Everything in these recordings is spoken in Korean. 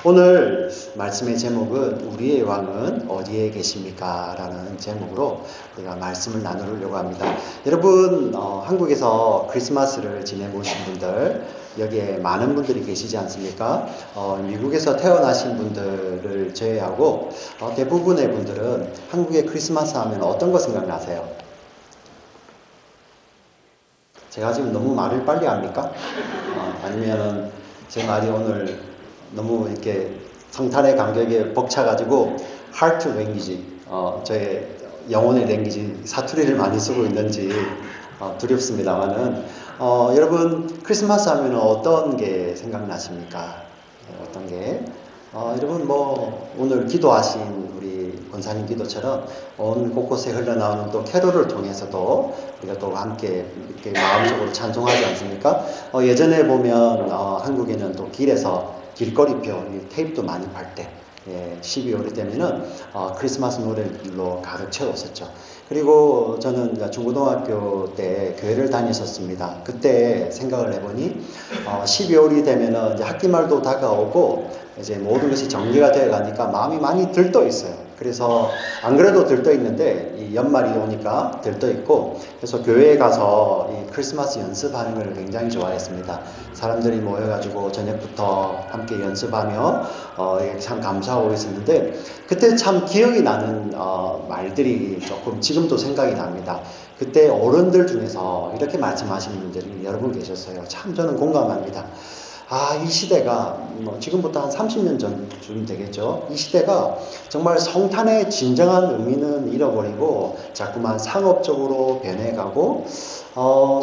오늘 말씀의 제목은 우리의 왕은 어디에 계십니까? 라는 제목으로 우리가 말씀을 나누려고 합니다. 여러분, 한국에서 크리스마스를 지내보신 분들, 여기에 많은 분들이 계시지 않습니까? 미국에서 태어나신 분들을 제외하고 대부분의 분들은 한국의 크리스마스 하면 어떤 거 생각나세요? 제가 지금 너무 말을 빨리 합니까? 아니면은 제 말이 오늘 너무 이렇게 성탄의 간격에 벅차가지고 하트 랭귀지, 저의 영혼의 랭귀지 사투리를 많이 쓰고 있는지 두렵습니다만은 여러분 크리스마스 하면 어떤 게 생각나십니까? 어떤 게? 여러분 오늘 기도하신 우리 권사님 기도처럼 온 곳곳에 흘러나오는 또 캐롤을 통해서도 우리가 또 함께 이렇게 마음속으로 찬송하지 않습니까? 예전에 보면 한국에는 또 길에서 길거리표 테이프도 많이 팔 때 12월이 되면은 크리스마스 노래들로 가득 채웠었죠. 그리고 저는 중고등학교 때 교회를 다녔었습니다. 그때 생각을 해보니 12월이 되면은 이제 학기말도 다가오고 이제 모든 것이 정리가 되어 가니까 마음이 많이 들떠 있어요. 그래서 안 그래도 들떠 있는데 이 연말이 오니까 들떠 있고, 그래서 교회에 가서 이 크리스마스 연습하는 걸 굉장히 좋아했습니다. 사람들이 모여가지고 저녁부터 함께 연습하며 참 감사하고 있었는데, 그때 참 기억이 나는 말들이 조금 지금도 생각이 납니다. 그때 어른들 중에서 이렇게 말씀하시는 분들이 여러 분 계셨어요. 참 저는 공감합니다. 이 시대가 지금부터 한 30년 전쯤 되겠죠. 이 시대가 정말 성탄의 진정한 의미는 잃어버리고 자꾸만 상업적으로 변해가고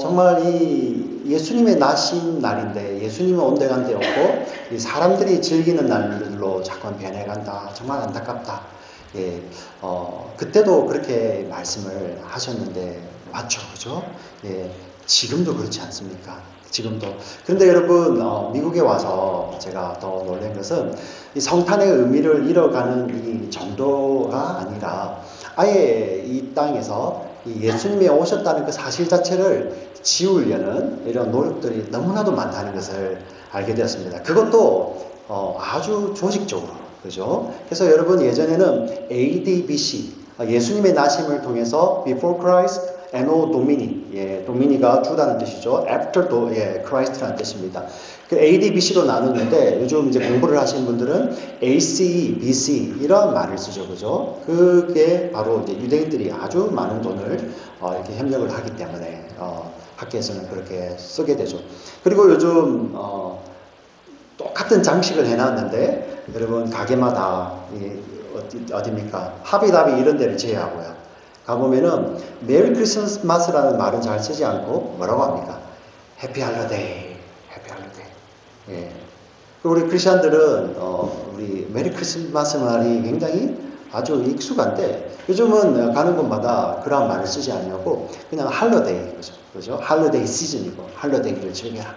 정말 이 예수님의 나신 날인데 예수님은 온데간데 없고 이 사람들이 즐기는 날들로 자꾸만 변해간다. 정말 안타깝다. 그때도 그렇게 말씀을 하셨는데 맞죠, 그죠? 지금도 그렇지 않습니까? 지금도. 그런데 여러분, 미국에 와서 제가 더 놀란 것은 이 성탄의 의미를 잃어가는 이 정도가 아니라 아예 이 땅에서 이 예수님이 오셨다는 그 사실 자체를 지우려는 이런 노력들이 너무나도 많다는 것을 알게 되었습니다. 그것도 아주 조직적으로. 그죠? 그래서 여러분 예전에는 AD, BC, 예수님의 나심을 통해서 Before Christ, Anno Domini, 도미니가 주다는 뜻이죠. After Christ라는 뜻입니다. 그 AD, BC로 나누는데 요즘 이제 공부를 하시는 분들은 ACE, BC 이런 말을 쓰죠, 그죠? 그게 바로 이제 유대인들이 아주 많은 돈을 이렇게 협력을 하기 때문에 학계에서는 그렇게 쓰게 되죠. 그리고 요즘 똑같은 장식을 해놨는데 여러분 가게마다 어디입니까? 하비다비 이런 데를 제외하고요. 가보면은 메리 크리스마스라는 말은 잘 쓰지 않고 뭐라고 합니까? 해피 할러데이, 해피 할러데이. 우리 크리스천들은 우리 메리 크리스마스 말이 굉장히 아주 익숙한데 요즘은 가는 곳마다 그런 말을 쓰지 않냐고 그냥 할러데이, 그죠? 할러데이 시즌이고 할러데이를 즐겨라.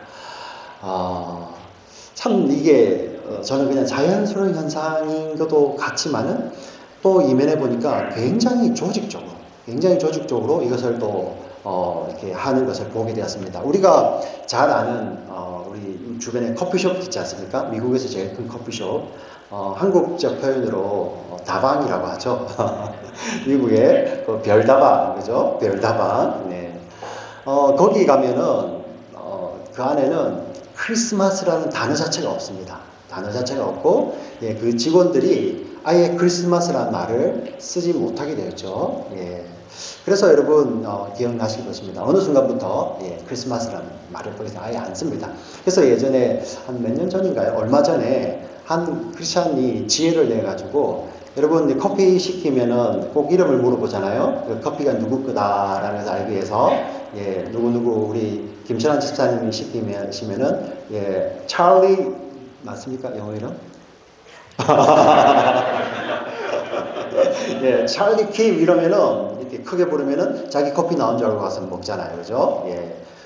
참 이게 저는 그냥 자연스러운 현상인 것도 같지만은 또 이면에 보니까 굉장히 조직적으로 이것을 또 이렇게 하는 것을 보게 되었습니다. 우리가 잘 아는 우리 주변에 커피숍 있지 않습니까? 미국에서 제일 큰 커피숍, 한국적 표현으로 다방이라고 하죠. 미국의 그 별다방, 그죠? 별다방. 거기 가면은 그 안에는 크리스마스라는 단어 자체가 없습니다. 단어 자체가 없고 그 직원들이 아예 크리스마스라는 말을 쓰지 못하게 되었죠. 그래서 여러분 기억나실 것입니다. 어느 순간부터 크리스마스라는 말을 거기서 아예 안 씁니다. 그래서 예전에 한 몇 년 전인가요? 얼마 전에 한 크리스찬이 지혜를 내가지고 여러분 커피 시키면은 꼭 이름을 물어보잖아요. 그 커피가 누구 거다라는 것을 알기 위해서 누구누구 우리 김철환 집사님이 시키면은 찰리 맞습니까? 영어 이름? 찰리 킴 이러면은 이렇게 크게 부르면은 자기 커피 나온 줄 알고 가서 먹잖아요, 그죠?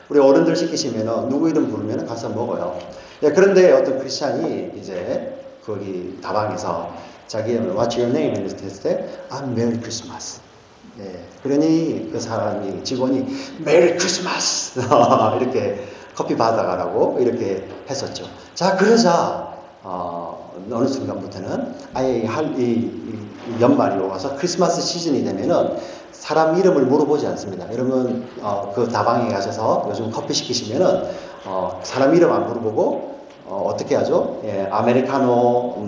우리 어른들 시키시면은 누구 이름 부르면은 가서 먹어요. 그런데 어떤 크리스찬이 이제 거기 다방에서 자기 이름을 What's your name? 이랬을 때 I'm Merry Christmas. 그러니 그 사람이 직원이 Merry Christmas 이렇게 커피 받아가라고 이렇게 했었죠. 자 그러자 어느 순간부터는 아예 이 연말이 와서 크리스마스 시즌이 되면은 사람 이름을 물어보지 않습니다. 여러분 그 다방에 가셔서 요즘 커피 시키시면은 사람 이름 안 물어보고 어떻게 하죠? 예, 아메리카노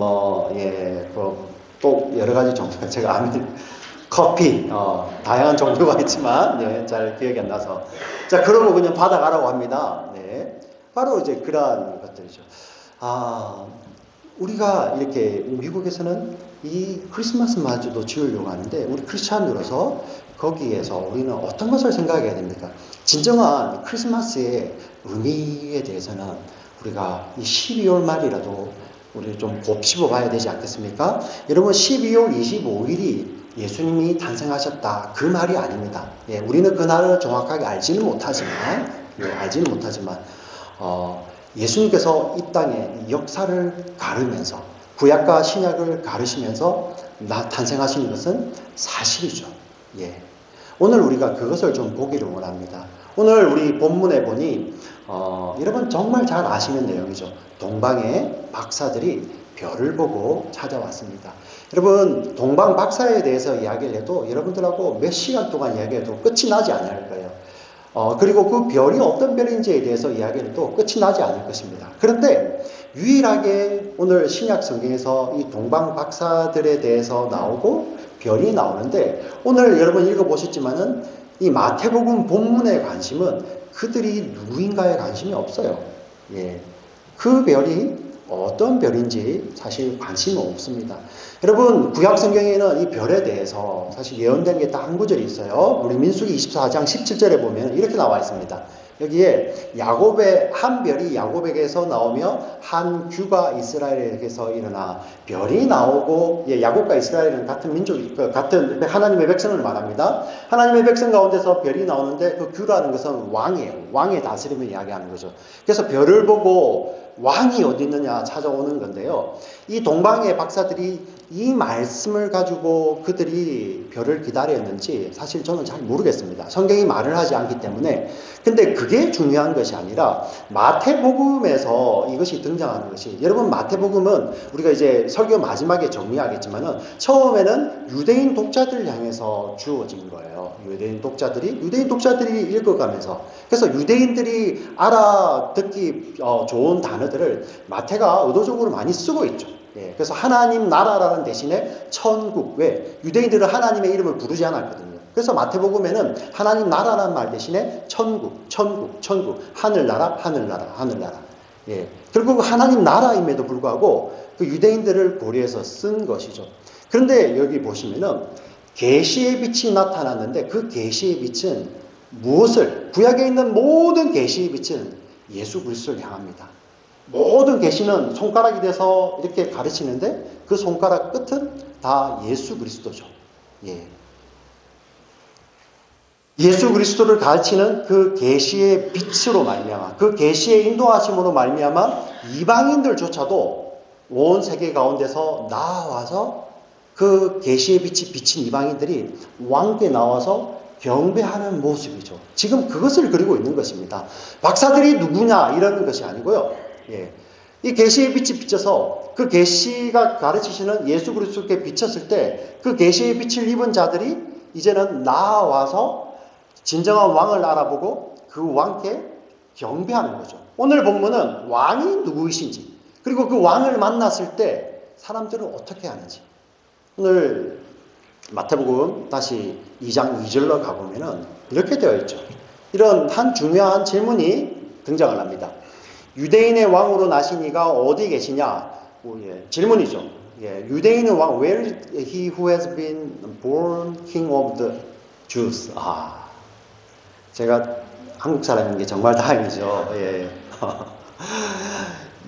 또 여러 가지 종류가 제가 커피 다양한 종류가 있지만 잘 기억이 안 나서 자 그러고 그냥 받아가라고 합니다. 네, 바로 이제 그러한 것들이죠. 우리가 이렇게 미국에서는 이 크리스마스 마저도 지으려고 하는데 우리 크리스찬으로서 거기에서 우리는 어떤 것을 생각해야 됩니까? 진정한 크리스마스의 의미에 대해서는 우리가 이 12월 말이라도 우리 좀 곱씹어 봐야 되지 않겠습니까? 여러분 12월 25일이 예수님이 탄생하셨다 그 말이 아닙니다. 예, 우리는 그날을 정확하게 알지는 못하지만 예수님께서 이 땅에 역사를 가르면서 구약과 신약을 가르시면서 탄생하신 것은 사실이죠. 예. 오늘 우리가 그것을 좀 보기를 원합니다. 오늘 우리 본문에 보니 여러분 정말 잘 아시는 내용이죠. 동방의 박사들이 별을 보고 찾아왔습니다. 여러분 동방 박사에 대해서 이야기를 해도 여러분들하고 몇 시간 동안 이야기해도 끝이 나지 않을 거예요. 그리고 그 별이 어떤 별인지에 대해서 이야기를 해도 끝이 나지 않을 것입니다. 그런데 유일하게 오늘 신약 성경에서 이 동방 박사들에 대해서 나오고 별이 나오는데 오늘 여러분 읽어보셨지만은 이 마태복음 본문의 관심은 그들이 누구인가에 관심이 없어요. 예. 그 별이 어떤 별인지 사실 관심은 없습니다. 여러분 구약 성경에는 이 별에 대해서 사실 예언된 게 딱 한 구절이 있어요. 우리 민수기 24장 17절에 보면 이렇게 나와 있습니다. 여기에 야곱의 한 별이 야곱에게서 나오며 한 규가 이스라엘에게서 일어나 별이 나오고 야곱과 이스라엘은 같은 민족, 같은 하나님의 백성을 말합니다. 하나님의 백성 가운데서 별이 나오는데 그 규라는 것은 왕이에요. 왕의 다스림을 이야기하는 거죠. 그래서 별을 보고 왕이 어디 있느냐 찾아오는 건데요. 이 동방의 박사들이 이 말씀을 가지고 그들이 별을 기다렸는지 사실 저는 잘 모르겠습니다. 성경이 말을 하지 않기 때문에. 근데 그게 중요한 것이 아니라 마태복음에서 이것이 등장하는 것이 여러분 마태복음은 우리가 이제 설교 마지막에 정리하겠지만은 처음에는 유대인 독자들을 향해서 주어진 거예요. 유대인 독자들이 읽어가면서 그래서 유대인들이 알아듣기 좋은 단어들을 마태가 의도적으로 많이 쓰고 있죠. 예, 그래서 하나님 나라라는 대신에 천국, 왜? 유대인들은 하나님의 이름을 부르지 않았거든요. 그래서 마태복음에는 하나님 나라라는 말 대신에 천국, 하늘나라. 예, 결국 하나님 나라임에도 불구하고 그 유대인들을 고려해서 쓴 것이죠. 그런데 여기 보시면은 계시의 빛이 나타났는데 그 계시의 빛은 무엇을? 구약에 있는 모든 계시의 빛은 예수 그리스도를 향합니다. 모든 계시는 손가락이 돼서 이렇게 가르치는데 그 손가락 끝은 다 예수 그리스도죠. 예. 예수 그리스도를 가르치는 그 계시의 빛으로 말미암아 그 계시의 인도하심으로 말미암아 이방인들조차도 온 세계 가운데서 나와서 그 계시의 빛이 비친 이방인들이 왕께 나와서 경배하는 모습이죠. 지금 그것을 그리고 있는 것입니다. 박사들이 누구냐 이러는 것이 아니고요. 예. 이 계시의 빛이 비쳐서 그 계시가 가르치시는 예수 그리스도께 비쳤을 때 그 계시의 빛을 입은 자들이 이제는 나와서 진정한 왕을 알아보고 그 왕께 경배하는 거죠. 오늘 본문은 왕이 누구이신지 그리고 그 왕을 만났을 때 사람들은 어떻게 하는지 오늘 마태복음 다시 2장 2절로 가보면은 이렇게 되어 있죠. 이런 한 중요한 질문이 등장을 합니다. 유대인의 왕으로 나신 이가 어디 계시냐? 질문이죠. 예, 유대인의 왕, where is he who has been born king of the Jews? 제가 한국 사람인 게 정말 다행이죠. 예.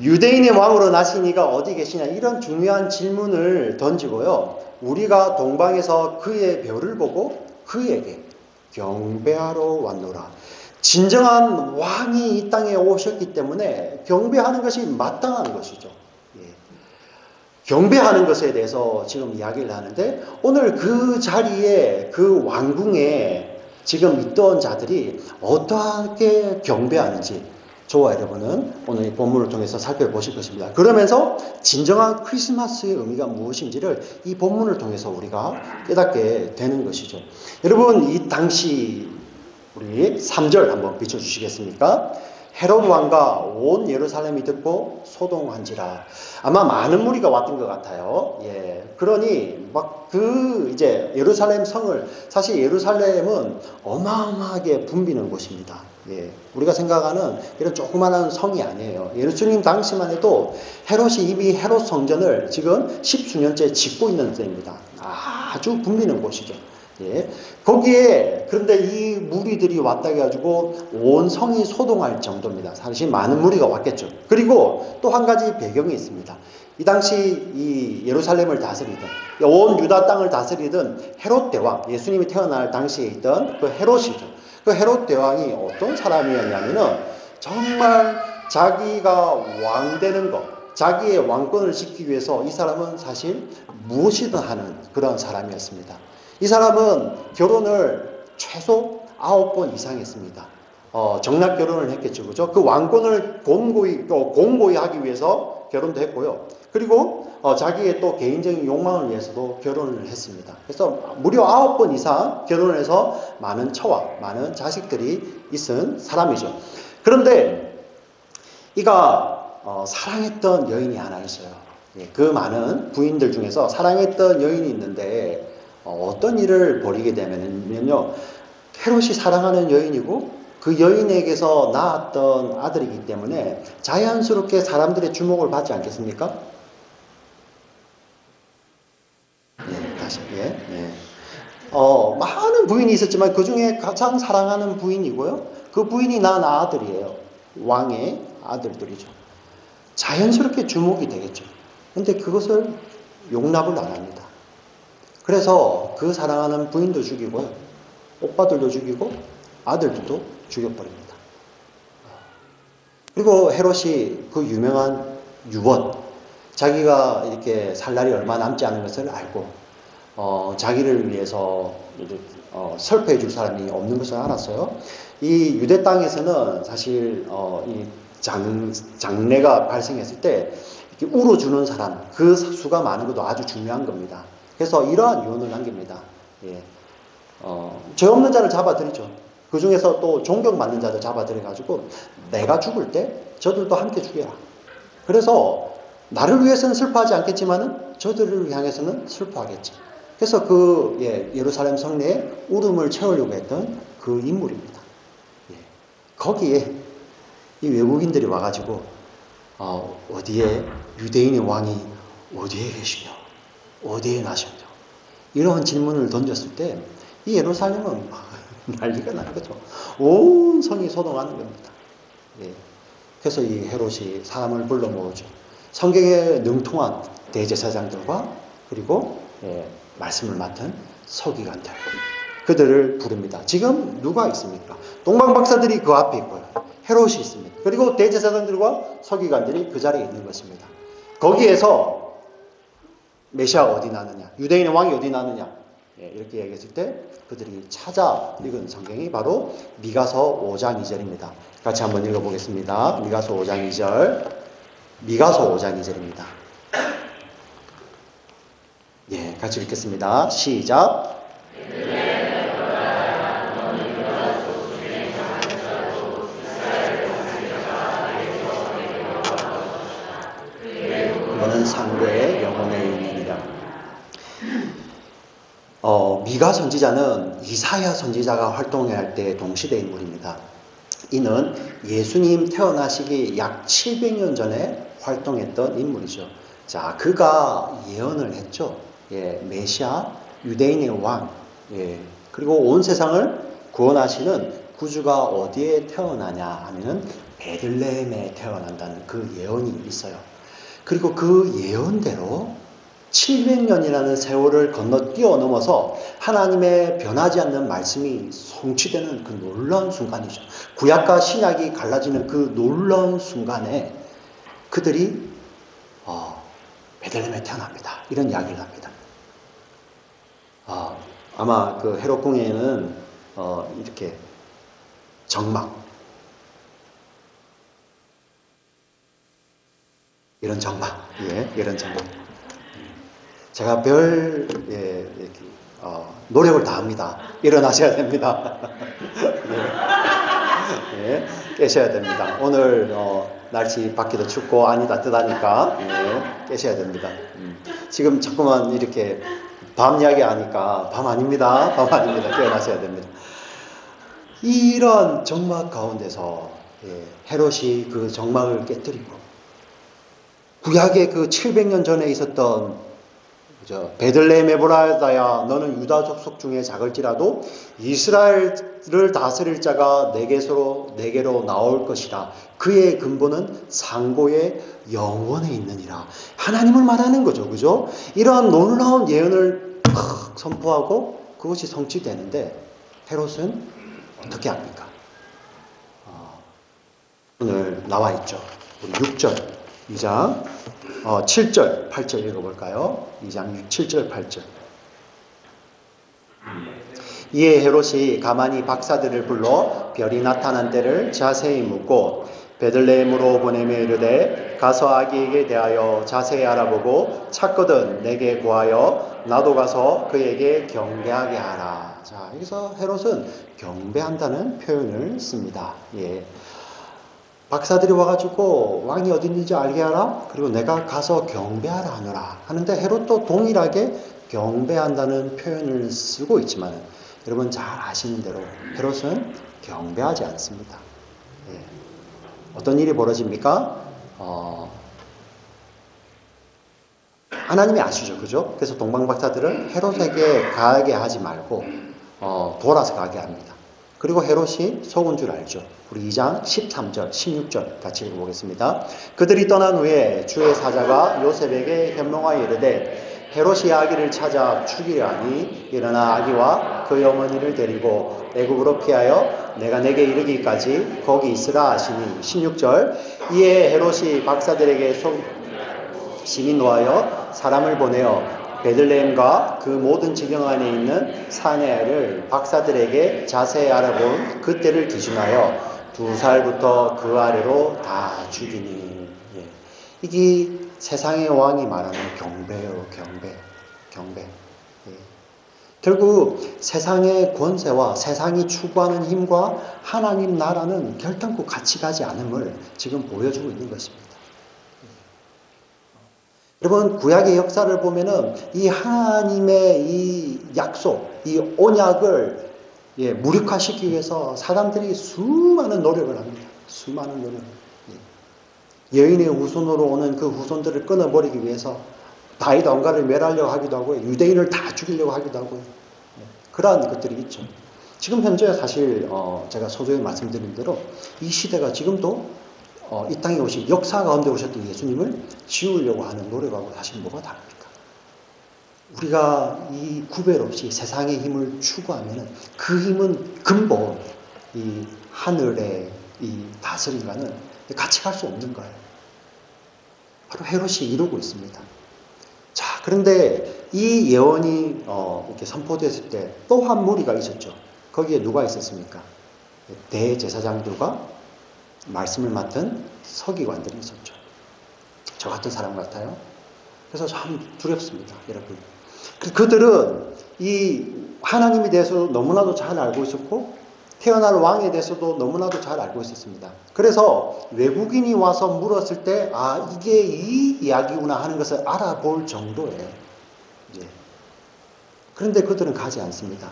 유대인의 왕으로 나신 이가 어디 계시냐? 이런 중요한 질문을 던지고요. 우리가 동방에서 그의 별을 보고 그에게 경배하러 왔노라. 진정한 왕이 이 땅에 오셨기 때문에 경배하는 것이 마땅한 것이죠. 예. 경배하는 것에 대해서 지금 이야기를 하는데 오늘 그 자리에 그 왕궁에 지금 있던 자들이 어떻게 경배하는지 저와 여러분은 오늘 이 본문을 통해서 살펴보실 것입니다. 그러면서 진정한 크리스마스의 의미가 무엇인지를 이 본문을 통해서 우리가 깨닫게 되는 것이죠. 여러분, 이 당시 우리 3절 한번 비춰주시겠습니까? 헤롯 왕과 온 예루살렘이 듣고 소동한지라. 아마 많은 무리가 왔던 것 같아요. 예. 그러니 이제 예루살렘 성을, 사실 예루살렘은 어마어마하게 붐비는 곳입니다. 예. 우리가 생각하는 이런 조그마한 성이 아니에요. 예루살렘 당시만 해도 헤롯이 이미 헤롯 성전을 지금 10수년째 짓고 있는 때입니다. 아주 붐비는 곳이죠. 예. 거기에 그런데 이 무리들이 왔다 해가지고 온 성이 소동할 정도입니다. 사실 많은 무리가 왔겠죠. 그리고 또 한 가지 배경이 있습니다. 이 당시 이 예루살렘을 다스리던, 온 유다 땅을 다스리던 헤롯 대왕, 예수님이 태어날 당시에 있던 그 헤롯이죠. 그 헤롯 대왕이 어떤 사람이었냐면은 정말 자기가 왕 되는 것, 자기의 왕권을 지키기 위해서 이 사람은 사실 무엇이든 하는 그런 사람이었습니다. 이 사람은 결혼을 최소 9번 이상 했습니다. 정략 결혼을 했겠죠. 그죠? 그 왕권을 공고히 하기 위해서 결혼도 했고요. 그리고 자기의 또 개인적인 욕망을 위해서도 결혼을 했습니다. 그래서 무려 9번 이상 결혼을 해서 많은 처와 많은 자식들이 있은 사람이죠. 그런데 이가 사랑했던 여인이 하나 있어요. 그 많은 부인들 중에서 사랑했던 여인이 있는데 어떤 일을 벌이게 되면요, 헤롯이 사랑하는 여인이고 그 여인에게서 낳았던 아들이기 때문에 자연스럽게 사람들의 주목을 받지 않겠습니까? 많은 부인이 있었지만 그 중에 가장 사랑하는 부인이고요, 그 부인이 낳은 아들이에요. 왕의 아들들이죠. 자연스럽게 주목이 되겠죠. 근데 그것을 용납을 안 합니다. 그래서 그 사랑하는 부인도 죽이고요, 오빠들도 죽이고 아들들도 죽여버립니다. 그리고 헤롯이 그 유명한 유언, 자기가 이렇게 살 날이 얼마 남지 않은 것을 알고 자기를 위해서 설포해 줄 사람이 없는 것을 알았어요. 이 유대 땅에서는 사실 이 장례가 발생했을 때 이렇게 울어주는 사람, 그 수가 많은 것도 아주 중요한 겁니다. 그래서 이러한 유언을 남깁니다. 예. 죄 없는 자를 잡아들이죠. 그 중에서 또 존경받는 자들 잡아들여가지고 내가 죽을 때 저들도 함께 죽여라. 그래서 나를 위해서는 슬퍼하지 않겠지만은 저들을 향해서는 슬퍼하겠지. 그래서 예루살렘 성내에 울음을 채우려고 했던 그 인물입니다. 예. 거기에 이 외국인들이 와가지고 어디에 유대인의 왕이 어디에 계시며 어디에 나시며 이런 질문을 던졌을 때 이 예루살렘은 난리가 나는 거죠. 온 성이 소동하는 겁니다. 예. 그래서 이 헤롯이 사람을 불러 모으죠. 성경에 능통한 대제사장들과 그리고 말씀을 맡은 서기관들, 그들을 부릅니다. 지금 누가 있습니까? 동방 박사들이 그 앞에 있고요. 헤롯이 있습니다. 그리고 대제사장들과 서기관들이 그 자리에 있는 것입니다. 거기에서 메시아가 어디 나느냐, 유대인의 왕이 어디 나느냐, 이렇게 얘기했을 때 그들이 찾아 읽은 성경이 바로 미가서 5장 2절입니다. 같이 한번 읽어보겠습니다. 미가서 5장 2절. 미가서 5장 2절입니다. 예, 같이 읽겠습니다. 시작. 너는 상대의 영혼에 있느니라. 미가 선지자는 이사야 선지자가 활동할 때 동시대 인물입니다. 이는 예수님 태어나시기 약 700년 전에 활동했던 인물이죠. 자, 그가 예언을 했죠. 예, 메시아, 유대인의 왕, 그리고 온 세상을 구원하시는 구주가 어디에 태어나냐 하면은 베들레헴에 태어난다는 그 예언이 있어요. 그리고 그 예언대로 700년이라는 세월을 건너 뛰어넘어서 하나님의 변하지 않는 말씀이 성취되는 그 놀라운 순간이죠. 구약과 신약이 갈라지는 그 놀라운 순간에 그들이 베들레헴에 태어납니다. 이런 이야기를 합니다. 아마 그 헤롯 궁에는 이렇게 정막, 이런 정막, 예, 이런 정막. 제가 별 노력을 다합니다. 일어나셔야 됩니다. 예, 예, 깨셔야 됩니다. 오늘 날씨 밖에도 춥고 안이 따뜻하니까 예, 깨셔야 됩니다. 지금 자꾸만 이렇게 밤 이야기 하니까 밤 아닙니다. 밤 아닙니다. 깨어나셔야 됩니다. 이런 정막 가운데서 헤롯이 그 정막을 깨뜨리고 구약의 그 700년 전에 있었던 베들레헴 에브라다야 너는 유다 족속 중에 작을지라도 이스라엘을 다스릴 자가 내게로 나올 것이라. 그의 근본은 상고의 영원에 있느니라. 하나님을 말하는 거죠. 그죠? 이런 놀라운 예언을 선포하고 그것이 성취되는데 헤롯은 어떻게 합니까? 오늘 나와 있죠. 우리 6절 2장 7절 8절 읽어볼까요? 2장 7절 8절. 이에 헤롯이 가만히 박사들을 불러 별이 나타난 때를 자세히 묻고 베들레헴으로 보내며 이르되 가서 아기에게 대하여 자세히 알아보고 찾거든 내게 구하여 나도 가서 그에게 경배하게 하라. 자, 여기서 헤롯은 경배한다는 표현을 씁니다. 예. 박사들이 와가지고 왕이 어디 있는지 알게 하라. 그리고 내가 가서 경배하라 하노라 하는데 헤롯도 동일하게 경배한다는 표현을 쓰고 있지만 여러분 잘 아시는 대로 헤롯은 경배하지 않습니다. 예. 어떤 일이 벌어집니까? 하나님이 아시죠, 그죠? 그래서 동방박사들을 헤롯에게 가게 하지 말고 돌아서 가게 합니다. 그리고 헤롯이 속은 줄 알죠. 우리 2장 13절, 16절 같이 읽어보겠습니다. 그들이 떠난 후에 주의 사자가 요셉에게 현명하여 이르되 헤롯이 아기를 찾아 죽이려 하니 일어나 아기와 그의 어머니를 데리고 애굽으로 피하여 내가 내게 이르기까지 거기 있으라 하시니 16절. 이에 헤롯이 박사들에게 심히 노하여 사람을 보내어 베들레헴과 그 모든 지경 안에 있는 사내 아이를 박사들에게 자세히 알아본 그때를 기준하여 2살부터 그 아래로 다 죽이니. 예. 이게 세상의 왕이 말하는 경배요, 경배. 예. 결국 세상의 권세와 세상이 추구하는 힘과 하나님 나라는 결단코 같이 가지 않음을 지금 보여주고 있는 것입니다. 여러분 구약의 역사를 보면은 이 하나님의 이 약속, 이 언약을 무력화시키기 위해서 사람들이 수많은 노력을 합니다. 수많은 노력을. 여인의 후손으로 오는 그 후손들을 끊어버리기 위해서 다윗 왕가를 멸하려고 하기도 하고요. 유대인을 다 죽이려고 하기도 하고요. 그러한 것들이 있죠. 지금 현재 사실 제가 소조에 말씀드린 대로 이 시대가 지금도 이 땅에 오신 역사 가운데 오셨던 예수님을 지우려고 하는 노력하고 사실 뭐가 다릅니까? 우리가 이 구별 없이 세상의 힘을 추구하면 그 힘은 근본 이 하늘의 이 다스림과는 같이 갈 수 없는 거예요. 바로 헤롯이 이루고 있습니다. 자, 그런데 이 예언이 이렇게 선포됐을 때 또 한 무리가 있었죠. 거기에 누가 있었습니까? 대제사장들과 말씀을 맡은 서기관들이 있었죠. 저 같은 사람 같아요. 그래서 참 두렵습니다, 여러분. 그들은 이 하나님에 대해서 너무나도 잘 알고 있었고 태어날 왕에 대해서도 너무나도 잘 알고 있었습니다. 그래서 외국인이 와서 물었을 때 이게 이 이야기구나 하는 것을 알아볼 정도예요. 그런데 그들은 가지 않습니다.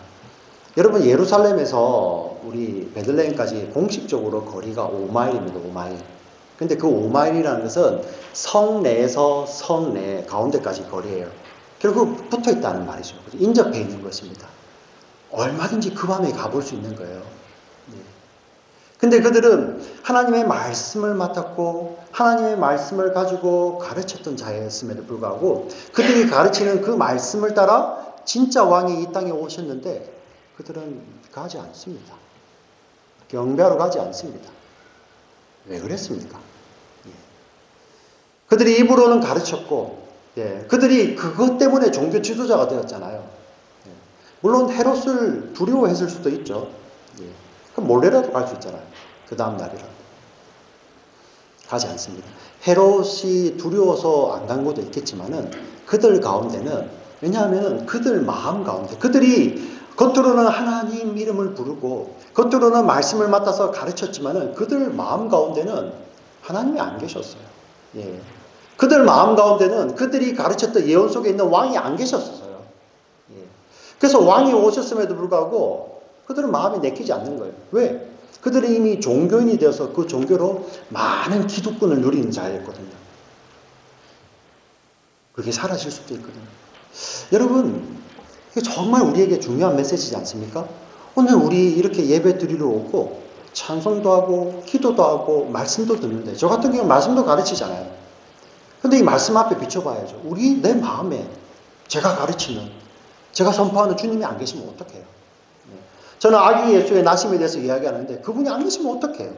여러분 예루살렘에서 우리 베들레헴까지 공식적으로 거리가 5마일입니다. 5마일. 근데 그 5마일이라는 것은 성 내에서 성 내 가운데까지 거리예요. 결국 붙어 있다는 말이죠. 인접해 있는 것입니다. 얼마든지 그 밤에 가볼 수 있는 거예요. 근데 그들은 하나님의 말씀을 맡았고 하나님의 말씀을 가지고 가르쳤던 자였음에도 불구하고 그들이 가르치는 그 말씀을 따라 진짜 왕이 이 땅에 오셨는데 그들은 가지 않습니다. 경배하러 가지 않습니다. 왜 그랬습니까? 그들이 입으로는 가르쳤고 그들이 그것 때문에 종교 지도자가 되었잖아요. 물론 헤롯을 두려워했을 수도 있죠. 그럼 몰래라도 갈 수 있잖아요. 그 다음 날이라도. 가지 않습니다. 헤롯이 두려워서 안 간 것도 있겠지만은 그들 가운데는, 왜냐하면 그들 마음 가운데, 그들이 겉으로는 하나님 이름을 부르고 겉으로는 말씀을 맡아서 가르쳤지만은 그들 마음 가운데는 하나님이 안 계셨어요. 예. 그들 마음 가운데는 그들이 가르쳤던 예언 속에 있는 왕이 안 계셨어요. 예. 그래서 왕이 오셨음에도 불구하고 그들은 마음이 내키지 않는 거예요. 왜? 그들은 이미 종교인이 되어서 그 종교로 많은 기득권을 누리는 자였거든요. 그게 사라질 수도 있거든요. 여러분, 이게 정말 우리에게 중요한 메시지지 않습니까? 오늘 우리 이렇게 예배 드리러 오고 찬송도 하고 기도도 하고 말씀도 듣는데, 저 같은 경우는 말씀도 가르치잖아요. 근데 이 말씀 앞에 비춰봐야죠. 내 마음에 제가 가르치는, 제가 선포하는 주님이 안 계시면 어떡해요? 저는 아기 예수의 나심에 대해서 이야기하는데 그분이 안 계시면 어떡해요?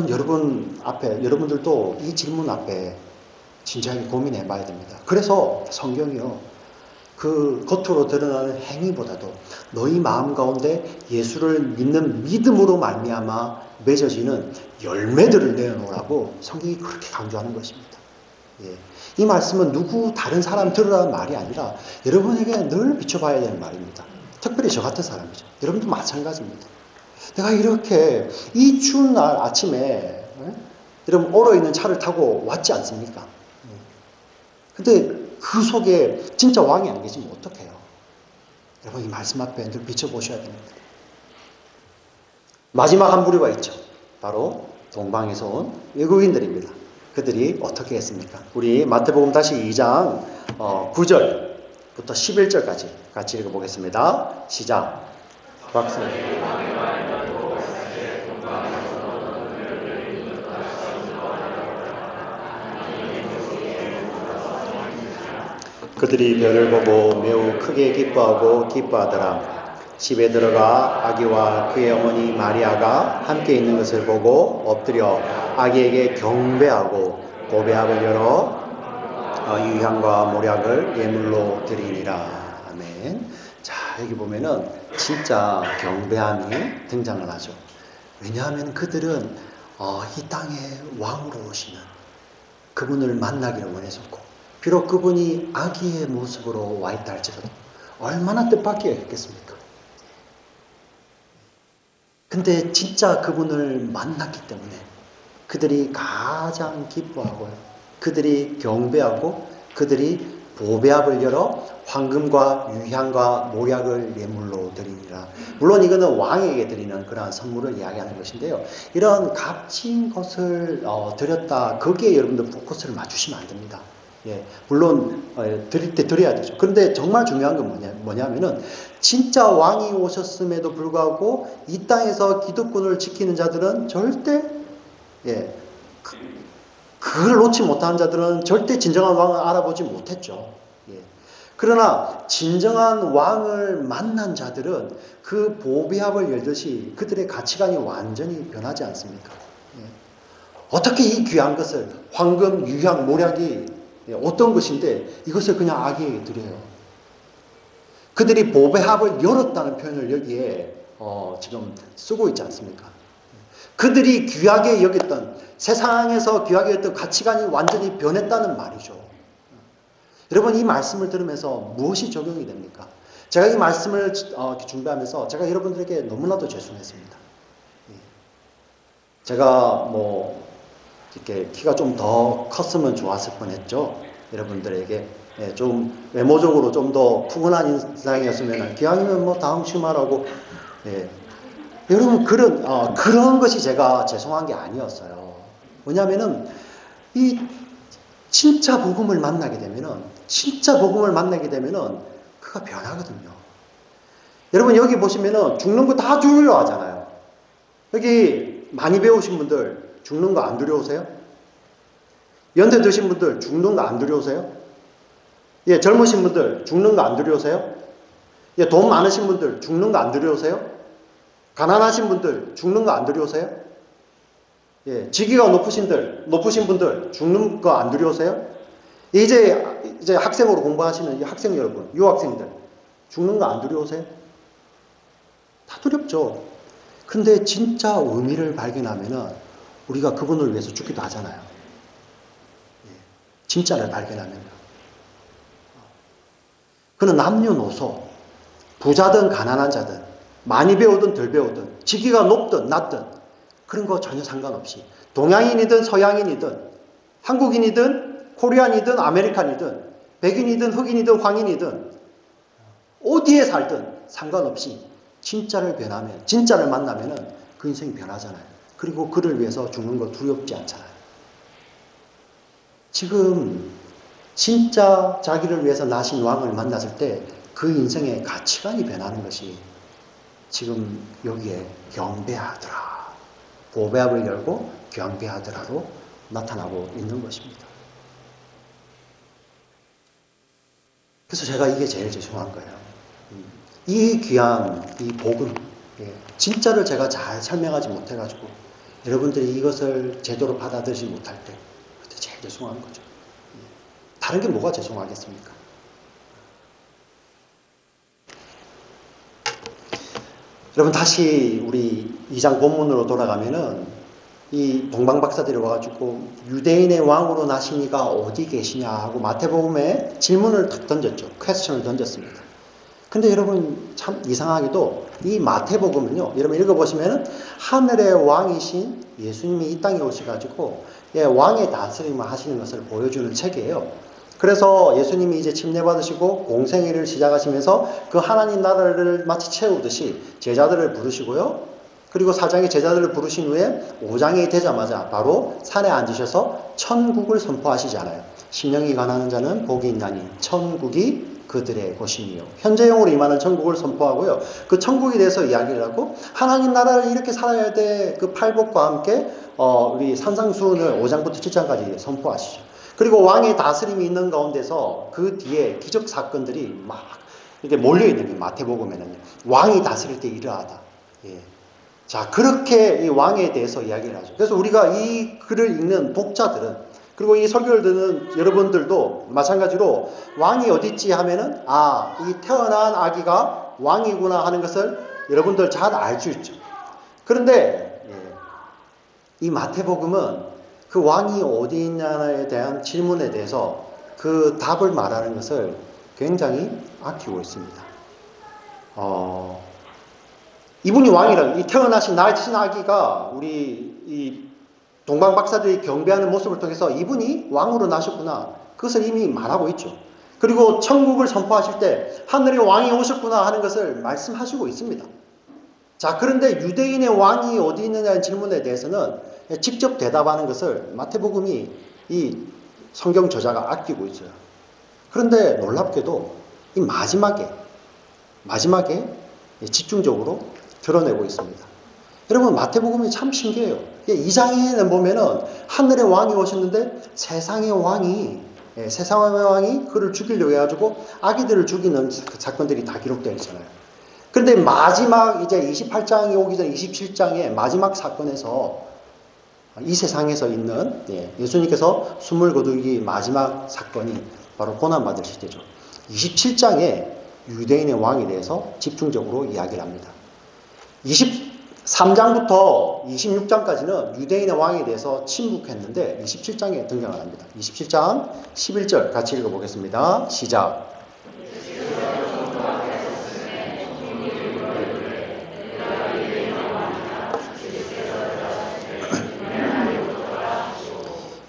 여러분 앞에, 여러분들도 이 질문 앞에 진지하게 고민해 봐야 됩니다. 그래서 성경이요, 그 겉으로 드러나는 행위보다도 너희 마음 가운데 예수를 믿는 믿음으로 말미암아 맺어지는 열매들을 내어놓으라고 성경이 그렇게 강조하는 것입니다. 예. 이 말씀은 누구 다른 사람 들으라는 말이 아니라 여러분에게 늘 비춰봐야 되는 말입니다. 특별히 저 같은 사람이죠. 여러분도 마찬가지입니다. 내가 이렇게 이 추운 날 아침에 여러분 얼어있는 차를 타고 왔지 않습니까? 근데 그 속에 진짜 왕이 안 계시면 어떡해요? 여러분 이 말씀 앞에 늘 비춰보셔야 됩니다. 마지막 한 부류가 있죠. 바로 동방에서 온 외국인들입니다. 그들이 어떻게 했습니까? 우리 마태복음 다시 2장 9절부터 11절까지 같이 읽어보겠습니다. 시작. 박수. 그들이 별을 보고 매우 크게 기뻐하더라. 집에 들어가 아기와 그의 어머니 마리아가 함께 있는 것을 보고 엎드려 아기에게 경배하고 고배합을 열어 유향과 모략을 예물로 드리니라. 아멘. 자, 여기 보면은 진짜 경배함이 등장을 하죠. 왜냐하면 그들은 이 땅에 왕으로 오시는 그분을 만나기를 원했었고, 비록 그분이 아기의 모습으로 와 있다 할지라도 얼마나 뜻밖이었 했겠습니까? 근데 진짜 그분을 만났기 때문에 그들이 가장 기뻐하고요, 그들이 경배하고 그들이 보배합을 열어 황금과 유향과 모략을 예물로 드리니라. 물론 이거는 왕에게 드리는 그러한 선물을 이야기하는 것인데요, 이런 값진 것을 드렸다, 거기에 여러분들 포커스를 맞추시면 안 됩니다. 예, 물론 드릴 때 드려야 되죠. 그런데 정말 중요한 건 뭐냐면은 진짜 왕이 오셨음에도 불구하고 이 땅에서 기득권을 지키는 자들은 절대, 그걸 놓지 못하는 자들은 절대 진정한 왕을 알아보지 못했죠. 예. 그러나 진정한 왕을 만난 자들은 그 보배합을 열듯이 그들의 가치관이 완전히 변하지 않습니까? 예. 어떻게 이 귀한 것을, 황금, 유향, 모략이 어떤 것인데 이것을 그냥 아기에게 드려요. 그들이 보배합을 열었다는 표현을 여기에 지금 쓰고 있지 않습니까? 그들이 귀하게 여겼던, 세상에서 귀하게 여겼던 가치관이 완전히 변했다는 말이죠. 여러분 이 말씀을 들으면서 무엇이 적용이 됩니까? 제가 이 말씀을 준비하면서 제가 여러분들에게 너무나도 죄송했습니다. 제가 이렇게 키가 좀 더 컸으면 좋았을 뻔했죠. 여러분들에게 좀 외모적으로 좀 더 푸근한 인상이었으면, 기왕이면 다음 주말하고, 여러분 그런 것이 제가 죄송한 게 아니었어요. 왜냐하면은 이 진짜 복음을 만나게 되면은 그가 변하거든요. 여러분 여기 보시면은 죽는 거 다 두려워하잖아요. 여기 많이 배우신 분들 죽는 거 안 두려우세요? 연세 드신 분들 죽는 거 안 두려우세요? 예, 젊으신 분들 죽는 거 안 두려우세요? 예, 돈 많으신 분들 죽는 거 안 두려우세요? 가난하신 분들 죽는 거 안 두려우세요? 예, 직위가 높으신 분들 죽는 거 안 두려우세요? 이제 학생으로 공부하시는 이 학생 여러분, 유학생들 죽는 거 안 두려우세요? 다 두렵죠. 근데 진짜 의미를 발견하면은 우리가 그분을 위해서 죽기도 하잖아요. 진짜를 발견하면요. 그는 남녀노소, 부자든 가난한 자든, 많이 배우든 덜 배우든, 직위가 높든 낮든 그런 거 전혀 상관없이 동양인이든 서양인이든 한국인이든 코리안이든 아메리칸이든 백인이든 흑인이든 황인이든 어디에 살든 상관없이 진짜를 만나면은 그 인생이 변하잖아요. 그리고 그를 위해서 죽는 거 두렵지 않잖아요. 지금 진짜 자기를 위해서 나신 왕을 만났을 때 그 인생의 가치관이 변하는 것이 지금 여기에 경배하더라. 보배압을 열고 경배하더라로 나타나고 있는 것입니다. 그래서 제가 이게 제일 죄송한 거예요. 이 귀한 이 복음, 진짜를 제가 잘 설명하지 못해가지고 여러분들이 이것을 제대로 받아들이지 못할 때 그때 제일 죄송한 거죠. 다른 게 뭐가 죄송하겠습니까? 여러분 다시 우리 2장 본문으로 돌아가면은 이 동방 박사들이 와가지고 유대인의 왕으로 나신 이가 어디 계시냐 하고 마태복음에 질문을 탁 던졌죠. 퀘스천을 던졌습니다. 근데 여러분 참 이상하게도 이 마태복음은요. 여러분 읽어보시면은 하늘의 왕이신 예수님이 이 땅에 오셔가지고 왕의 다스림을 하시는 것을 보여주는 책이에요. 그래서 예수님이 이제 침례받으시고 공생애를 시작하시면서 그 하나님 나라를 마치 채우듯이 제자들을 부르시고요. 그리고 4장에 제자들을 부르신 후에 5장이 되자마자 바로 산에 앉으셔서 천국을 선포하시잖아요. 심령이 가난한 자는 복이 있나니 천국이 그들의 것이니요. 현재형으로 임하는 천국을 선포하고요. 그 천국에 대해서 이야기를 하고 하나님 나라를 이렇게 살아야 돼. 그 팔복과 함께 우리 산상수훈을 5장부터 7장까지 선포하시죠. 그리고 왕의 다스림이 있는 가운데서 그 뒤에 기적 사건들이 막 이렇게 몰려있는 게 마태복음에는 왕이 다스릴 때 이러하다. 자, 그렇게 이 왕에 대해서 이야기를 하죠. 그래서 우리가 이 글을 읽는 독자들은 그리고 이 설교를 듣는 여러분들도 마찬가지로 왕이 어디 있지 하면은 이 태어난 아기가 왕이구나 하는 것을 여러분들 잘 알 수 있죠. 그런데 이 마태복음은 그 왕이 어디 있냐에 대한 질문에 대해서 그 답을 말하는 것을 굉장히 아끼고 있습니다. 이분이 왕이라고, 이 태어나신 나신 아기가 우리 이 동방 박사들이 경배하는 모습을 통해서 이분이 왕으로 나셨구나. 그것을 이미 말하고 있죠. 그리고 천국을 선포하실 때 하늘의 왕이 오셨구나 하는 것을 말씀하시고 있습니다. 자, 그런데 유대인의 왕이 어디 있느냐는 질문에 대해서는 직접 대답하는 것을 마태복음이 이 성경 저자가 아끼고 있어요. 그런데 놀랍게도 이 마지막에 집중적으로 드러내고 있습니다. 여러분 마태복음이 참 신기해요. 2장에는 보면은 하늘의 왕이 오셨는데 세상의 왕이 그를 죽이려고 해가지고 아기들을 죽이는 사건들이 다 기록되어 있잖아요. 그런데 마지막 이제 28장이 오기 전 27장의 마지막 사건에서 이 세상에서 있는 예수님께서 숨을 거두기 마지막 사건이 바로 고난받을 시대죠. 27장에 유대인의 왕에 대해서 집중적으로 이야기를 합니다. 23장부터 26장까지는 유대인의 왕에 대해서 침묵했는데 27장에 등장을 합니다. 27장 11절 같이 읽어보겠습니다. 시작.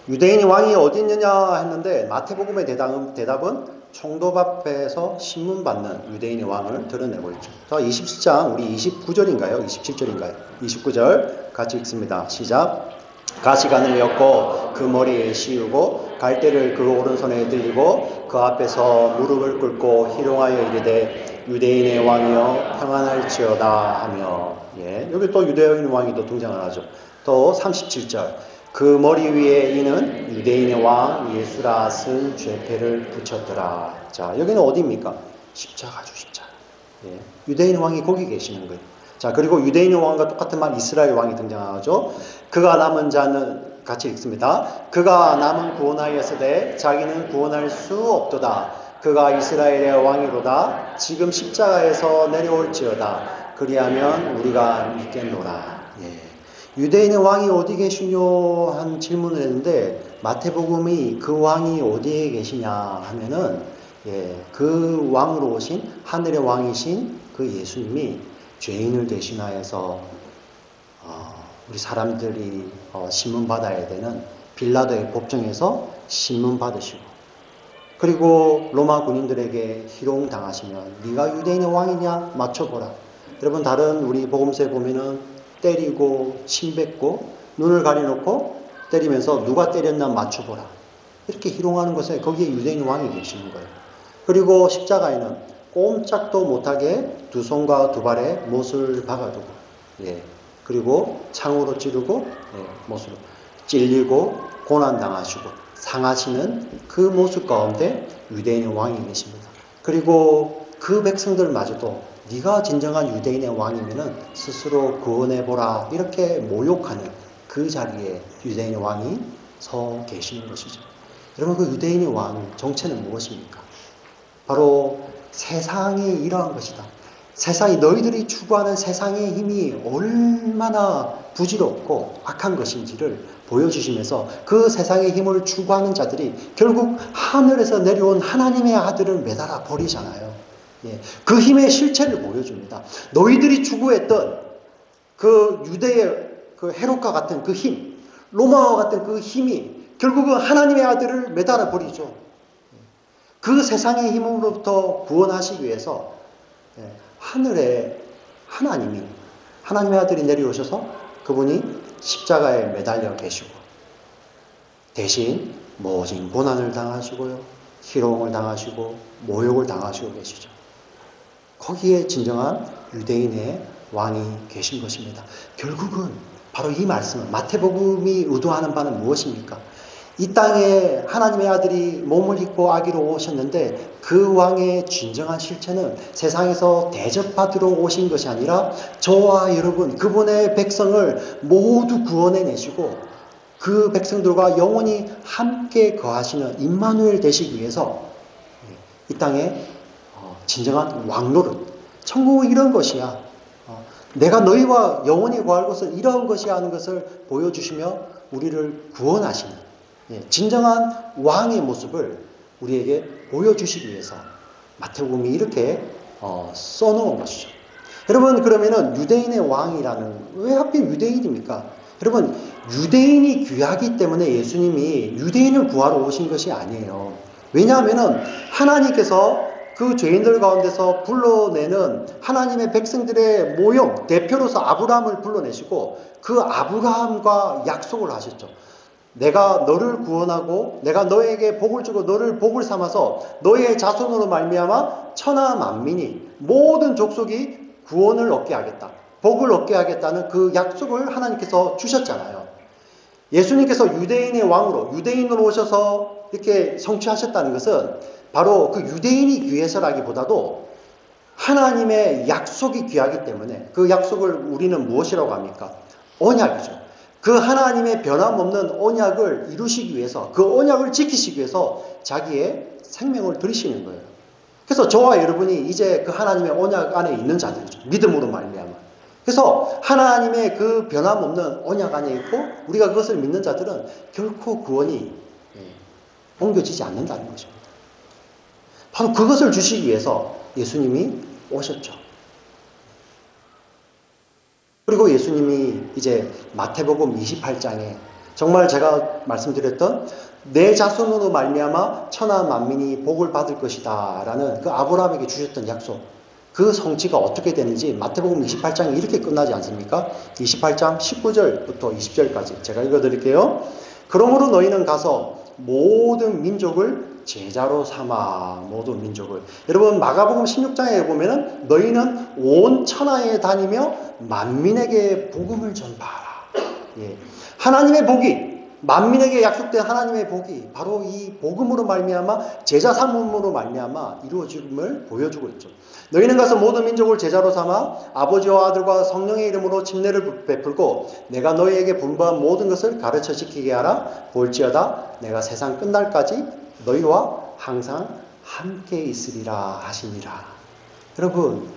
유대인의 왕이 어디 있느냐 했는데 마태복음의 대답은 총독 앞에서 신문받는 유대인의 왕을 드러내고 있죠. 자, 27장 우리 29절인가요? 27절인가요? 29절 같이 읽습니다. 시작. 가시관을 엮고 그 머리에 씌우고 갈대를 그 오른손에 들고 그 앞에서 무릎을 꿇고 희롱하여 이르되 유대인의 왕이여 평안할지어다 하며 여기 또 유대인의 왕이 또 등장을 하죠. 또 37절 그 머리 위에 이는 유대인의 왕 예수라 쓴 죄패를 붙였더라. 자, 여기는 어디입니까? 십자가죠, 십자가. 유대인의 왕이 거기 계시는 거예요. 자, 그리고 유대인의 왕과 똑같은 말 이스라엘 왕이 등장하죠. 그가 남은 자는 같이 읽습니다. 그가 남은 구원하였으되 자기는 구원할 수 없도다. 그가 이스라엘의 왕이로다. 지금 십자가에서 내려올지어다. 그리하면 우리가 믿겠노라. 예. 유대인의 왕이 어디 계시뇨? 한 질문을 했는데 마태복음이 그 왕이 어디에 계시냐 하면은 그 왕으로 오신 하늘의 왕이신 그 예수님이 죄인을 대신하여서 우리 사람들이 신문 받아야 되는 빌라도의 법정에서 신문 받으시고, 그리고 로마 군인들에게 희롱당하시면 네가 유대인의 왕이냐 맞춰보라. 여러분 다른 우리 복음서에 보면은 때리고 침뱉고 눈을 가려놓고 때리면서 누가 때렸나 맞춰보라 이렇게 희롱하는 것에 거기에 유대인 왕이 계시는 거예요. 그리고 십자가에는 꼼짝도 못하게 두 손과 두 발에 못을 박아두고, 그리고 창으로 찌르고 못으로 찔리고 고난당하시고 상하시는 그 모습 가운데 유대인의 왕이 계십니다. 그리고 그 백성들마저도 네가 진정한 유대인의 왕이면은 스스로 구원해보라 이렇게 모욕하는 그 자리에 유대인의 왕이 서 계시는 것이죠. 여러분 그 유대인의 왕 정체는 무엇입니까? 바로 세상이 이러한 것이다. 세상이 너희들이 추구하는 세상의 힘이 얼마나 부질없고 악한 것인지를 보여주시면서 그 세상의 힘을 추구하는 자들이 결국 하늘에서 내려온 하나님의 아들을 매달아 버리잖아요. 그 힘의 실체를 보여줍니다. 너희들이 추구했던 그 유대의 그 헤롯과 같은 그 힘, 로마와 같은 그 힘이 결국은 하나님의 아들을 매달아 버리죠. 그 세상의 힘으로부터 구원하시기 위해서 하늘에 하나님의 아들이 내려오셔서 그분이 십자가에 매달려 계시고 대신 모진 고난을 당하시고요, 희롱을 당하시고 모욕을 당하시고 계시죠. 거기에 진정한 유대인의 왕이 계신 것입니다. 결국은 바로 이 말씀은 마태복음이 의도하는 바는 무엇입니까? 이 땅에 하나님의 아들이 몸을 입고 아기로 오셨는데 그 왕의 진정한 실체는 세상에서 대접받으러 오신 것이 아니라 저와 여러분 그분의 백성을 모두 구원해내시고 그 백성들과 영원히 함께 거하시는 임마누엘 되시기 위해서 이 땅에 진정한 왕노릇, 천국은 이런 것이야. 내가 너희와 영원히 거할 것은 이런 것이야 하는 것을 보여주시며 우리를 구원하시는 진정한 왕의 모습을 우리에게 보여주시기 위해서 마태복음이 이렇게 써놓은 것이죠. 여러분 그러면은 유대인의 왕이라는 왜 하필 유대인입니까? 여러분 유대인이 귀하기 때문에 예수님이 유대인을 구하러 오신 것이 아니에요. 왜냐하면은 하나님께서 그 죄인들 가운데서 불러내는 하나님의 백성들의 모형 대표로서 아브라함을 불러내시고 그 아브라함과 약속을 하셨죠. 내가 너를 구원하고 내가 너에게 복을 주고 너를 복을 삼아서 너의 자손으로 말미암아 천하 만민이 모든 족속이 구원을 얻게 하겠다. 복을 얻게 하겠다는 그 약속을 하나님께서 주셨잖아요. 예수님께서 유대인의 왕으로 유대인으로 오셔서 이렇게 성취하셨다는 것은 바로 그 유대인이 귀해서라기보다도 하나님의 약속이 귀하기 때문에 그 약속을 우리는 무엇이라고 합니까? 언약이죠. 그 하나님의 변함없는 언약을 이루시기 위해서 그 언약을 지키시기 위해서 자기의 생명을 들이시는 거예요. 그래서 저와 여러분이 이제 그 하나님의 언약 안에 있는 자들이죠. 믿음으로 말미암아. 그래서 하나님의 그 변함없는 언약 안에 있고 우리가 그것을 믿는 자들은 결코 구원이 옮겨지지 않는다는 것입니다. 바로 그것을 주시기 위해서 예수님이 오셨죠. 그리고 예수님이 이제 마태복음 28장에 정말 제가 말씀드렸던 내 자손으로 말미암아 천하 만민이 복을 받을 것이다 라는 그 아브라함에게 주셨던 약속, 그 성취가 어떻게 되는지 마태복음 28장이 이렇게 끝나지 않습니까? 28장 19절부터 20절까지 제가 읽어드릴게요. 그러므로 너희는 가서 모든 민족을 제자로 삼아. 모든 민족을. 여러분 마가복음 16장에 보면은 너희는 온 천하에 다니며 만민에게 복음을 전파하라. 하나님의 복이, 만민에게 약속된 하나님의 복이 바로 이 복음으로 말미암아 제자 삼음으로 말미암아 이루어짐을 보여주고 있죠. 너희는 가서 모든 민족을 제자로 삼아 아버지와 아들과 성령의 이름으로 침례를 베풀고 내가 너희에게 분부한 모든 것을 가르쳐 지키게 하라. 볼지어다 내가 세상 끝날까지 너희와 항상 함께 있으리라 하시니라. 여러분,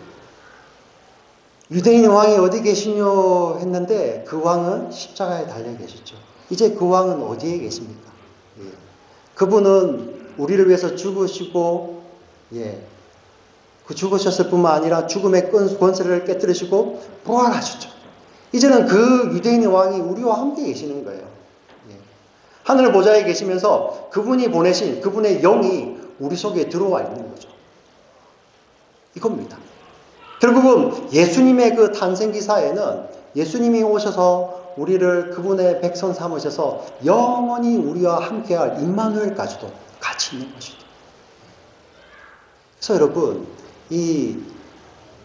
유대인 왕이 어디 계시뇨 했는데 그 왕은 십자가에 달려 계셨죠. 이제 그 왕은 어디에 계십니까? 예. 그분은 우리를 위해서 죽으시고, 그 죽으셨을 뿐만 아니라 죽음의 권세를 깨뜨리시고 부활하셨죠. 이제는 그 유대인의 왕이 우리와 함께 계시는 거예요. 하늘 보좌에 계시면서 그분이 보내신 그분의 영이 우리 속에 들어와 있는 거죠. 이겁니다. 결국은 예수님의 그 탄생 기사에는 예수님이 오셔서 우리를 그분의 백성 삼으셔서 영원히 우리와 함께할 임마누엘까지도 같이 있는 것이죠. 그래서 여러분, 이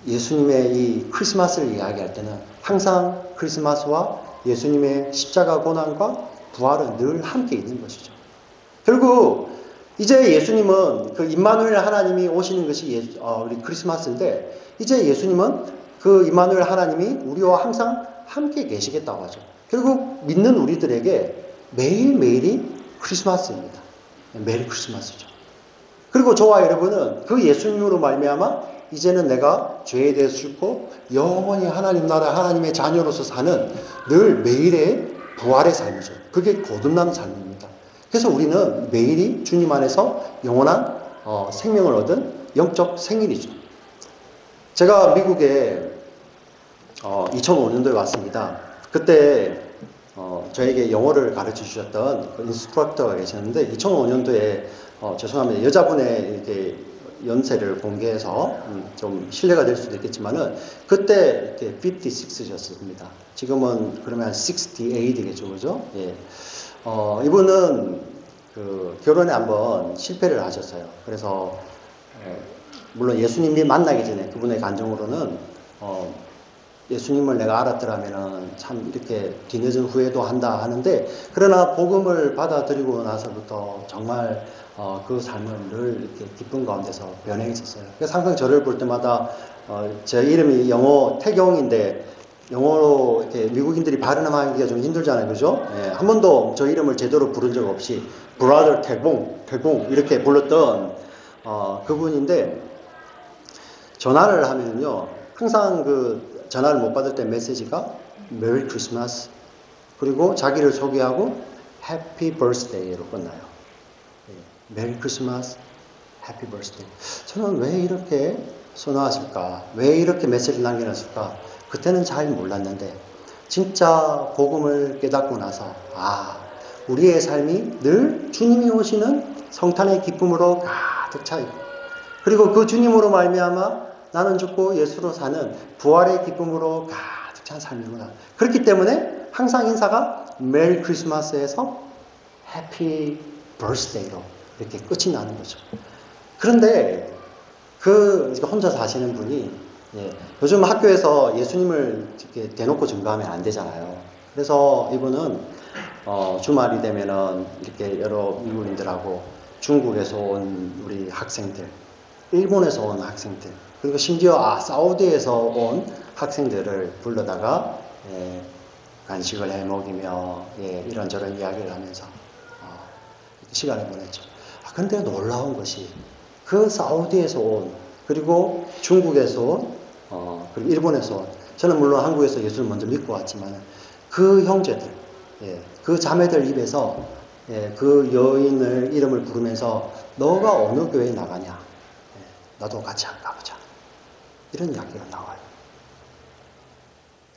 예수님의 이 크리스마스를 이야기할 때는 항상 크리스마스와 예수님의 십자가 고난과 부활은 늘 함께 있는 것이죠. 결국 이제 예수님은 그 임마누엘 하나님이 오시는 것이 우리 크리스마스인데, 이제 예수님은 그 임마누엘 하나님이 우리와 항상 함께 계시겠다고 하죠. 결국 믿는 우리들에게 매일매일이 크리스마스입니다. 메리 크리스마스죠. 그리고 저와 여러분은 그 예수님으로 말미암아 이제는 내가 죄에 대해서 죽고 영원히 하나님 나라 하나님의 자녀로서 사는 늘 매일의 부활의 삶이죠. 그게 거듭난 삶입니다. 그래서 우리는 매일이 주님 안에서 영원한 생명을 얻은 영적 생일이죠. 제가 미국에 2005년도에 왔습니다. 그때 저에게 영어를 가르쳐 주셨던 그 인스트럭터가 계셨는데 2005년도에 죄송합니다. 여자분의 이렇게 연세를 공개해서 좀 신뢰가 될 수도 있겠지만은 그때 56셨습니다. 지금은 그러면 68이겠죠, 그죠? 예. 이분은 그 결혼에 한번 실패를 하셨어요. 그래서 물론 예수님이 만나기 전에 그분의 간증으로는 예수님을 내가 알았더라면은 참 이렇게 뒤늦은 후회도 한다 하는데, 그러나 복음을 받아들이고 나서부터 정말 그 삶은 늘 이렇게 기쁜 가운데서 변해 있었어요. 그래서 항상 저를 볼 때마다 제 이름이 영어 태경인데 영어로 이렇게 미국인들이 발음하기가 좀 힘들잖아요, 그죠? 예, 한 번도 저 이름을 제대로 부른 적 없이 브라더 태공 이렇게 불렀던 그분인데, 전화를 하면요 항상 그 전화를 못 받을 때 메시지가 메리 크리스마스, 그리고 자기를 소개하고 해피 버스데이로 끝나요. 메리 크리스마스, 해피 버스데이. 저는 왜 이렇게 선호하실까? 왜 이렇게 메시지를 남겨놨을까? 그때는 잘 몰랐는데 진짜 복음을 깨닫고 나서 우리의 삶이 늘 주님이 오시는 성탄의 기쁨으로 가득 차 있고, 그리고 그 주님으로 말미암아 나는 죽고 예수로 사는 부활의 기쁨으로 가득 찬 삶이구나. 그렇기 때문에 항상 인사가 메리 크리스마스에서 해피 버스데이로 이렇게 끝이 나는 거죠. 그런데 그 혼자 사시는 분이 요즘 학교에서 예수님을 이렇게 대놓고 증거하면 안 되잖아요. 그래서 이분은 주말이 되면은 이렇게 여러 미국인들하고 중국에서 온 우리 학생들, 일본에서 온 학생들, 그리고 심지어 사우디에서 온 학생들을 불러다가 간식을 해 먹이며 이런저런 이야기를 하면서 시간을 보냈죠. 근데 놀라운 것이 그 사우디에서 온, 그리고 중국에서 온, 그리고 일본에서 온, 저는 물론 한국에서 예수를 먼저 믿고 왔지만 그 형제들, 그 자매들 입에서 그 여인을 이름을 부르면서 너가 어느 교회에 나가냐? 나도 같이 한번 가보자. 이런 이야기가 나와요.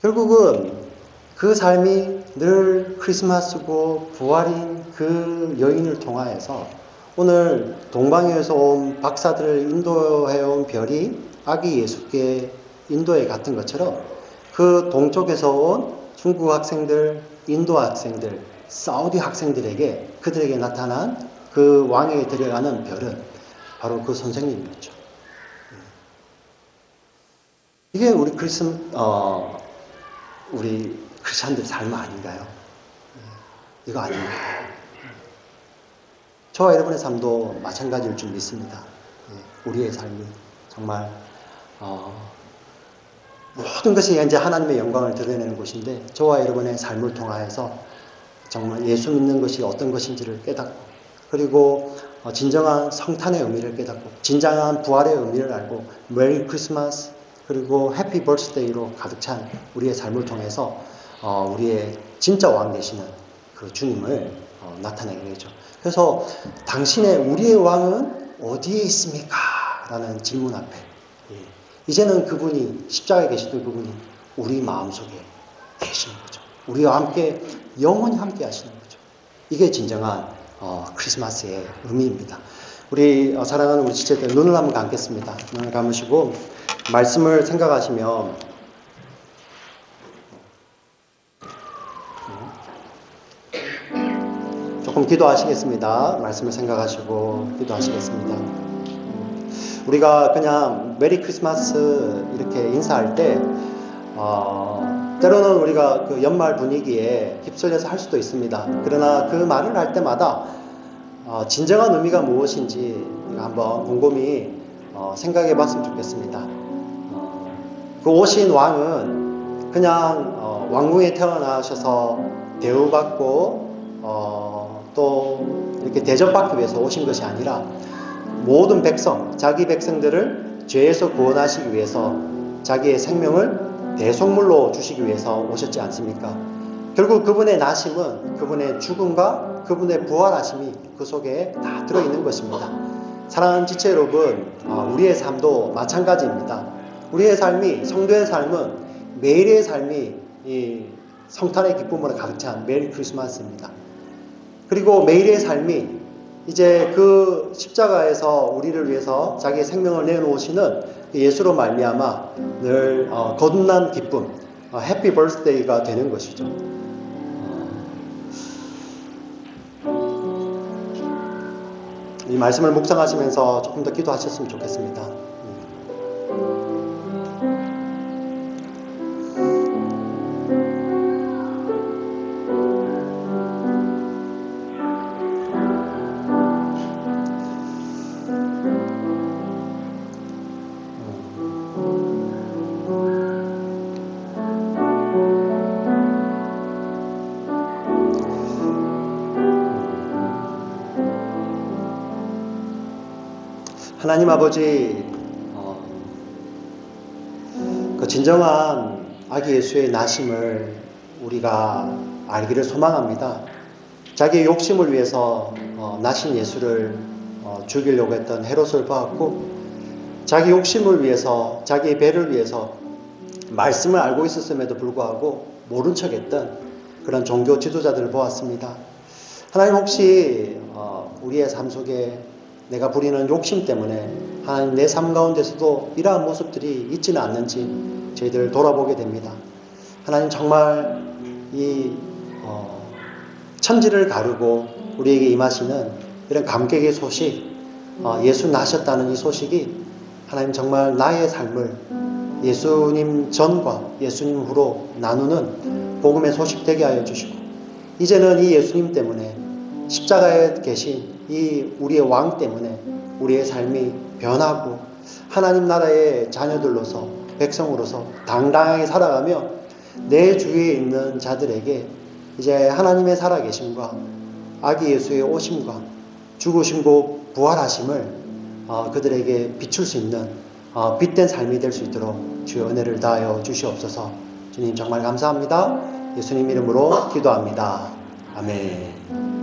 결국은 그 삶이 늘 크리스마스고 부활인 그 여인을 통하여서 오늘 동방에서 온 박사들을 인도해온 별이 아기 예수께 인도에 갔던 것처럼 그 동쪽에서 온 중국 학생들, 인도 학생들, 사우디 학생들에게 그들에게 나타난 그 왕에게 데려가는 별은 바로 그 선생님이었죠. 이게 우리 크리스찬들 삶 아닌가요? 이거 아닌가요? 저와 여러분의 삶도 마찬가지일 줄 믿습니다. 우리의 삶이 정말 모든 것이 이제 하나님의 영광을 드러내는 곳인데, 저와 여러분의 삶을 통하여서 정말 예수 믿는 것이 어떤 것인지를 깨닫고, 그리고 진정한 성탄의 의미를 깨닫고 진정한 부활의 의미를 알고 메리 크리스마스 그리고 해피 버스데이로 가득 찬 우리의 삶을 통해서 우리의 진짜 왕 되시는 그 주님을 나타내게 되죠. 그래서 우리의 왕은 어디에 있습니까? 라는 질문 앞에 이제는 그분이 십자가에 계시던 그분이 우리 마음속에 계시는 거죠. 우리와 함께 영원히 함께 하시는 거죠. 이게 진정한 크리스마스의 의미입니다. 우리 사랑하는 우리 지체들 눈을 한번 감겠습니다. 눈을 감으시고 말씀을 생각하시면 조금 기도하시겠습니다. 말씀을 생각하시고 기도하시겠습니다. 우리가 그냥 메리 크리스마스 이렇게 인사할 때 때로는 우리가 그 연말 분위기에 휩쓸려서 할 수도 있습니다. 그러나 그 말을 할 때마다 진정한 의미가 무엇인지 한번 곰곰이 생각해 봤으면 좋겠습니다. 그 오신 왕은 그냥 왕궁에 태어나셔서 대우받고 또 이렇게 대접받기 위해서 오신 것이 아니라 모든 백성, 자기 백성들을 죄에서 구원하시기 위해서 자기의 생명을 대속물로 주시기 위해서 오셨지 않습니까? 결국 그분의 나심은 그분의 죽음과 그분의 부활하심이 그 속에 다 들어있는 것입니다. 사랑하는 지체 여러분, 우리의 삶도 마찬가지입니다. 우리의 삶이, 성도의 삶은 매일의 삶이 이 성탄의 기쁨으로 가득 찬 메리 크리스마스입니다. 그리고 매일의 삶이 이제 그 십자가에서 우리를 위해서 자기의 생명을 내놓으시는 예수로 말미암아 늘 거듭난 기쁨, 해피 버스데이가 되는 것이죠. 이 말씀을 묵상하시면서 조금 더 기도하셨으면 좋겠습니다. 하나님 아버지, 그 진정한 아기 예수의 나심을 우리가 알기를 소망합니다. 자기의 욕심을 위해서 나신 예수를 죽이려고 했던 헤롯을 보았고, 자기 욕심을 위해서, 자기의 배를 위해서 말씀을 알고 있었음에도 불구하고 모른 척했던 그런 종교 지도자들을 보았습니다. 하나님 혹시 우리의 삶 속에 내가 부리는 욕심 때문에 하나님 내 삶 가운데서도 이러한 모습들이 있지는 않는지 저희들 돌아보게 됩니다. 하나님 정말 이 천지를 가르고 우리에게 임하시는 이런 감격의 소식, 예수 나셨다는 이 소식이 하나님 정말 나의 삶을 예수님 전과 예수님 후로 나누는 복음의 소식 되게 하여 주시고, 이제는 이 예수님 때문에 십자가에 계신 이 우리의 왕 때문에 우리의 삶이 변하고 하나님 나라의 자녀들로서 백성으로서 당당하게 살아가며 내 주위에 있는 자들에게 이제 하나님의 살아계심과 아기 예수의 오심과 죽으심고 부활하심을 그들에게 비출 수 있는 빛된 삶이 될 수 있도록 주의 은혜를 다하여 주시옵소서. 주님 정말 감사합니다. 예수님 이름으로 기도합니다. 아멘.